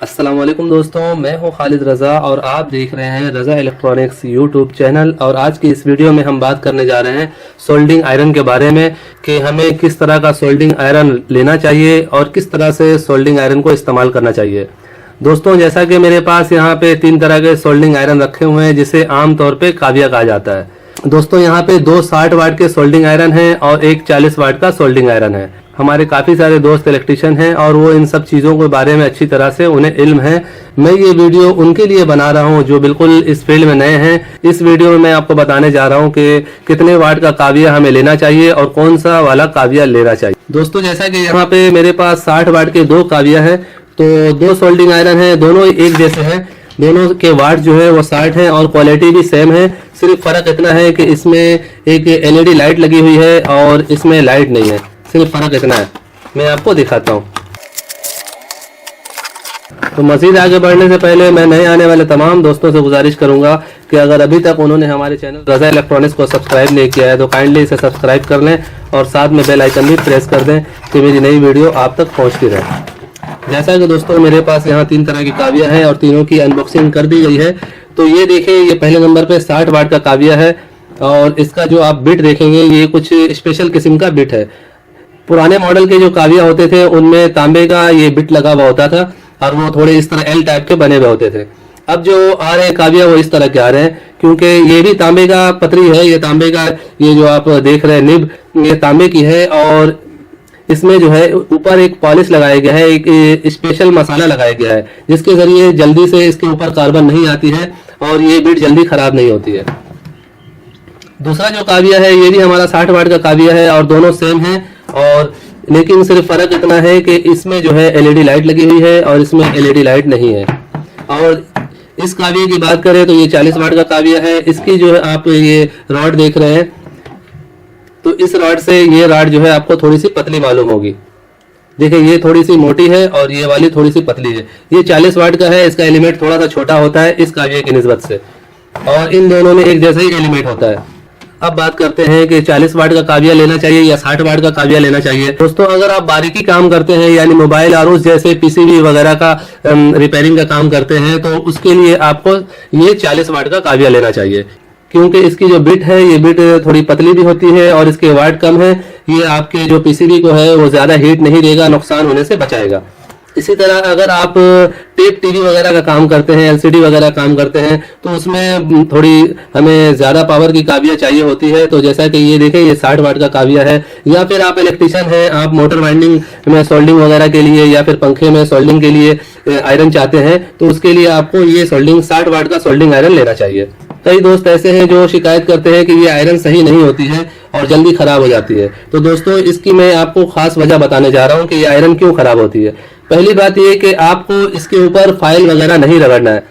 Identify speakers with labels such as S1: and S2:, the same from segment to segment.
S1: अस्सलाम वालेकुम दोस्तों, मैं हूं खालिद रज़ा और आप देख रहे हैं रज़ा इलेक्ट्रॉनिक्स यूट्यूब चैनल। और आज की इस वीडियो में हम बात करने जा रहे हैं सोल्डिंग आयरन के बारे में कि हमें किस तरह का सोल्डिंग आयरन लेना चाहिए और किस तरह से सोल्डिंग आयरन को इस्तेमाल करना चाहिए। दोस्तों, जैसा कि मेरे पास यहाँ पे 3 तरह के सोल्डिंग आयरन रखे हुए हैं जिसे आमतौर पे काविया कहा जाता है। दोस्तों, यहाँ पे 2 60 वाट के सोल्डिंग आयरन हैं और एक 40 वाट का सोल्डिंग आयरन है। हमारे काफ़ी सारे दोस्त इलेक्ट्रिशियन हैं और वो इन सब चीज़ों के बारे में अच्छी तरह से उन्हें इल्म है। मैं ये वीडियो उनके लिए बना रहा हूँ जो बिल्कुल इस फील्ड में नए हैं। इस वीडियो में मैं आपको बताने जा रहा हूँ कि कितने वाट का काविया हमें लेना चाहिए और कौन सा वाला काविया लेना चाहिए। दोस्तों, जैसा कि यहाँ पे मेरे पास 60 वाट के 2 काविया है, तो 2 सोल्डिंग आयरन है, दोनों एक जैसे हैं। दोनों के वाट जो है वो 60 है और क्वालिटी भी सेम है। सिर्फ फर्क इतना है कि इसमें एक एलईडी लाइट लगी हुई है और इसमें लाइट नहीं है। सिर्फ फर्क इतना है। मैं आपको दिखाता हूँ। तो मज़ीद आगे बढ़ने से पहले मैं नए आने वाले तमाम दोस्तों से गुजारिश करूंगा कि अगर अभी तक उन्होंने हमारे चैनल रज़ा इलेक्ट्रॉनिक्स को सब्सक्राइब नहीं किया है तो काइंडली इसे सब्सक्राइब कर लें और साथ में बेल आइकन भी प्रेस कर दें कि मेरी नई वीडियो आप तक पहुँचती रहे। जैसा कि दोस्तों मेरे पास यहाँ 3 तरह की काविया है और तीनों की अनबॉक्सिंग कर दी गई है। तो ये देखिए, ये पहले नंबर पे 60 वाट का काविया है और इसका जो आप बिट देखेंगे ये कुछ स्पेशल किस्म का बिट है। पुराने मॉडल के जो काविया होते थे उनमें तांबे का ये बिट लगा हुआ होता था और वो थोड़े इस तरह एल टाइप के बने हुए होते थे। अब जो आ रहे हैं काविया वो इस तरह के आ रहे हैं, क्योंकि ये भी तांबे का पतरी है। ये तांबे का, ये जो आप देख रहे हैं निब, ये तांबे की है और इसमें जो है ऊपर एक पॉलिश लगाया गया है, एक स्पेशल मसाला लगाया गया है जिसके जरिए जल्दी से इसके ऊपर कार्बन नहीं आती है और ये बिट जल्दी खराब नहीं होती है। दूसरा जो काविया है ये भी हमारा 60 वाट का काविया है और दोनों सेम है, और लेकिन सिर्फ फर्क इतना है कि इसमें जो है एलईडी लाइट लगी हुई है और इसमें एलईडी लाइट नहीं है। और इस काविया की बात करें तो ये 40 वाट का काविया है। इसकी जो है आप ये रॉड देख रहे हैं, तो इस रॉड से ये रॉड जो है आपको थोड़ी सी पतली मालूम होगी। देखिए, ये थोड़ी सी मोटी है और ये वाली थोड़ी सी पतली है। ये 40 वाट का है, इसका एलिमेंट थोड़ा सा छोटा होता है इस काविया की निस्बत से, और इन दोनों में एक जैसा ही एलिमेंट होता है। अब बात करते हैं कि 40 वाट का काविया लेना चाहिए या 60 वाट का काविया लेना चाहिए। दोस्तों, अगर आप बारीकी काम करते हैं यानी मोबाइल आरूस जैसे पीसीबी वगैरह का रिपेयरिंग का काम करते हैं तो उसके लिए आपको ये 40 वाट का काविया लेना चाहिए, क्योंकि इसकी जो बिट है ये बिट थोड़ी पतली भी होती है और इसके वाट कम है। ये आपके जो पीसीबी को है वो ज्यादा हीट नहीं देगा, नुकसान होने से बचाएगा। इसी तरह अगर आप टेप टीवी वगैरह का काम करते हैं, एलसीडी वगैरह काम करते हैं तो उसमें थोड़ी हमें ज्यादा पावर की काविया चाहिए होती है। तो जैसा कि ये देखें, ये 60 वाट का काविया है। या फिर आप इलेक्ट्रिशियन हैं, आप मोटर वाइंडिंग में सोल्डिंग वगैरह के लिए या फिर पंखे में सोल्डिंग के लिए आयरन चाहते हैं तो उसके लिए आपको ये सोल्डिंग 60 वाट का सोल्डिंग आयरन लेना चाहिए। कई दोस्त ऐसे हैं जो शिकायत करते हैं कि ये आयरन सही नहीं होती है और जल्दी खराब हो जाती है। तो दोस्तों, इसकी मैं आपको खास वजह बताने जा रहा हूँ कि ये आयरन क्यों खराब होती है। पहली बात ये कि आपको इसके ऊपर फाइल वगैरह नहीं रगड़ना है।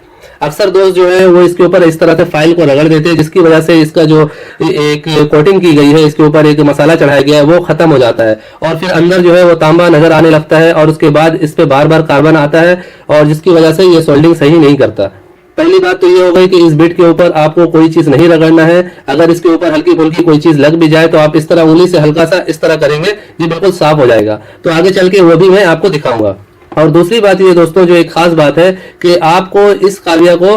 S1: अक्सर दोस्त जो है वो इसके ऊपर इस तरह से फाइल को रगड़ देते हैं, जिसकी वजह से इसका जो एक कोटिंग की गई है, इसके ऊपर एक मसाला चढ़ाया गया है, वो खत्म हो जाता है और फिर अंदर जो है वो तांबा नजर आने लगता है और उसके बाद इस पे बार बार कार्बन आता है और जिसकी वजह से ये सोल्डिंग सही नहीं करता। पहली बात तो ये हो गई कि इस बिट के ऊपर आपको कोई चीज नहीं रगड़ना है। अगर इसके ऊपर हल्की फुल्की कोई चीज लग भी जाए तो आप इस तरह उंगली से हल्का सा इस तरह करेंगे, ये बिल्कुल साफ हो जाएगा। तो आगे चल के वो भी मैं आपको दिखाऊंगा। और दूसरी बात ये दोस्तों, जो एक खास बात है कि आपको इस काविया को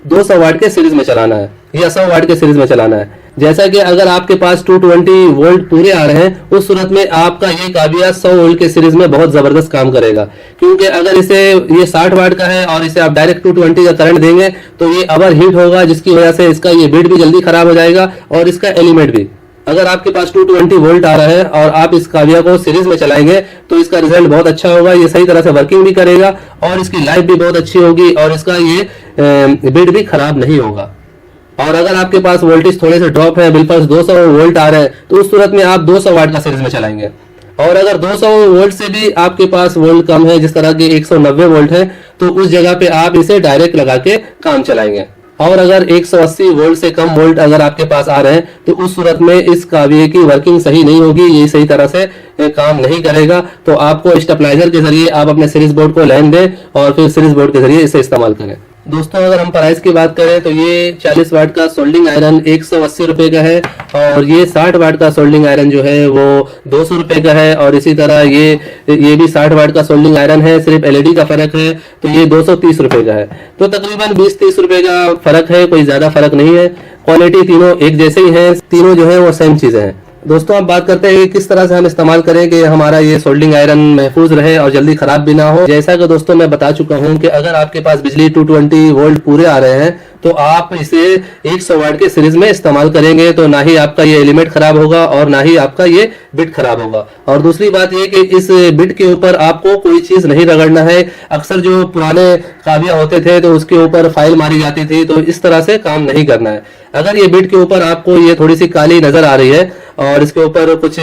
S1: 200 वाट के सीरीज में चलाना है या 100 वाट के सीरीज में चलाना है। जैसा कि अगर आपके पास 220 वोल्ट पूरे आ रहे हैं उस सूरत में आपका ये काविया 100 वोल्ट के सीरीज में बहुत जबरदस्त काम करेगा, क्योंकि अगर इसे ये 60 वाट का है और इसे आप डायरेक्ट 220 का करंट देंगे तो ये ओवर हीट होगा, जिसकी वजह से इसका ये बिट भी जल्दी खराब हो जाएगा और इसका एलिमेंट भी। अगर आपके पास 220 वोल्ट आ रहा है और आप इस काविया को सीरीज में चलाएंगे तो इसका रिजल्ट बहुत अच्छा होगा। ये सही तरह से वर्किंग भी करेगा और इसकी लाइफ भी बहुत अच्छी होगी और इसका ये बिट भी खराब नहीं होगा। और अगर आपके पास वोल्टेज थोड़े से ड्रॉप है, बिल्कुल 200 वोल्ट आ रहे हैं, तो उस सूरत में आप 200 वाट का सीरीज में चलाएंगे। और अगर 200 वोल्ट से भी आपके पास वोल्ट कम है, जिस तरह के 190 वोल्ट है, तो उस जगह पे आप इसे डायरेक्ट लगा के काम चलाएंगे। और अगर 180 वोल्ट से कम वोल्ट अगर आपके पास आ रहे हैं तो उस सूरत में इस काविये की वर्किंग सही नहीं होगी, ये सही तरह से काम नहीं करेगा। तो आपको स्टेबलाइजर के जरिए आप अपने सीरीज बोर्ड को लाइन दें और फिर सीरीज बोर्ड के जरिए इसे इस्तेमाल करें। दोस्तों अगर हम प्राइस की बात करें तो ये 40 वाट का सोल्डिंग आयरन 180 रुपए का है, और ये 60 वाट का सोल्डिंग आयरन जो है वो 200 रुपए का है। और इसी तरह ये भी 60 वाट का सोल्डिंग आयरन है, सिर्फ एलईडी का फर्क है, तो ये 230 रुपए का है। तो तकरीबन 20-30 रुपए का फर्क है, कोई ज्यादा फर्क नहीं है। क्वालिटी तीनों एक जैसे ही है, तीनों जो है वो सेम चीजें हैं। दोस्तों अब बात करते हैं कि किस तरह से हम इस्तेमाल करें कि हमारा ये सोल्डिंग आयरन महफूज रहे और जल्दी खराब भी ना हो। जैसा कि दोस्तों मैं बता चुका हूं कि अगर आपके पास बिजली 220 वोल्ट पूरे आ रहे हैं तो आप इसे 100 वाट के सीरीज में इस्तेमाल करेंगे तो ना ही आपका ये एलिमेंट खराब होगा और ना ही आपका ये बिट खराब होगा। और दूसरी बात ये कि इस बिट के ऊपर आपको कोई चीज नहीं रगड़ना है। अक्सर जो पुराने काबिया होते थे तो उसके ऊपर फाइल मारी जाती थी, तो इस तरह से काम नहीं करना है। अगर ये बिट के ऊपर आपको ये थोड़ी सी काली नजर आ रही है और इसके ऊपर कुछ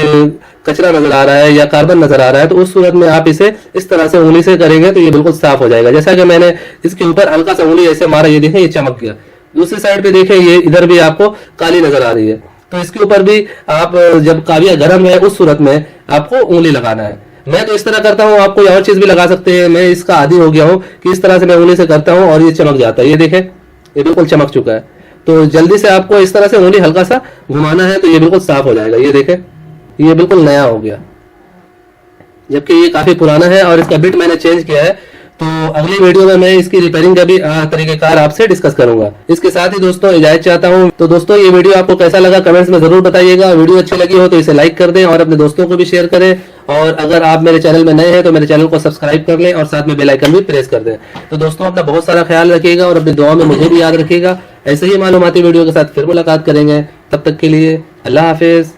S1: कचरा नजर आ रहा है या कार्बन नजर आ रहा है, तो उस सूरत में आप इसे इस तरह से उंगली से करेंगे तो ये बिल्कुल साफ हो जाएगा। जैसा कि मैंने इसके ऊपर हल्का सा उंगली ऐसे मारा, ये देखें ये चमक गया। दूसरी साइड पे देखें ये इधर भी आपको काली नजर आ रही है, तो इसके ऊपर भी आप जब काबिया गर्म है उस सूरत में आपको उंगली लगाना है। मैं तो इस तरह करता हूँ, आप कोई और चीज भी लगा सकते हैं। मैं इसका आदी हो गया हूँ कि इस तरह से मैं उंगली से करता हूँ और ये चमक जाता है। ये देखें ये बिल्कुल चमक चुका है। तो जल्दी से आपको इस तरह से उंगली हल्का सा घुमाना है तो ये बिल्कुल साफ हो जाएगा। ये देखें ये बिल्कुल नया हो गया, जबकि ये काफी पुराना है और इसका बिट मैंने चेंज किया है। तो अगली वीडियो में मैं इसकी रिपेयरिंग का भी तरीकेकार आपसे डिस्कस करूंगा। इसके साथ ही दोस्तों इजाजत चाहता हूं। तो दोस्तों ये वीडियो आपको कैसा लगा कमेंट्स में जरूर बताइएगा। वीडियो अच्छी लगी हो तो इसे लाइक कर दें और अपने दोस्तों को भी शेयर करें। और अगर आप मेरे चैनल में नए हैं तो मेरे चैनल को सब्सक्राइब कर लें और साथ में बेल आइकन भी प्रेस कर दें। तो दोस्तों अपना बहुत सारा ख्याल रखिएगा और अपनी दुआ में मुझे भी याद रखिएगा। ऐसे ही मालूमाती वीडियो के साथ फिर मुलाकात करेंगे, तब तक के लिए अल्लाह हाफिज।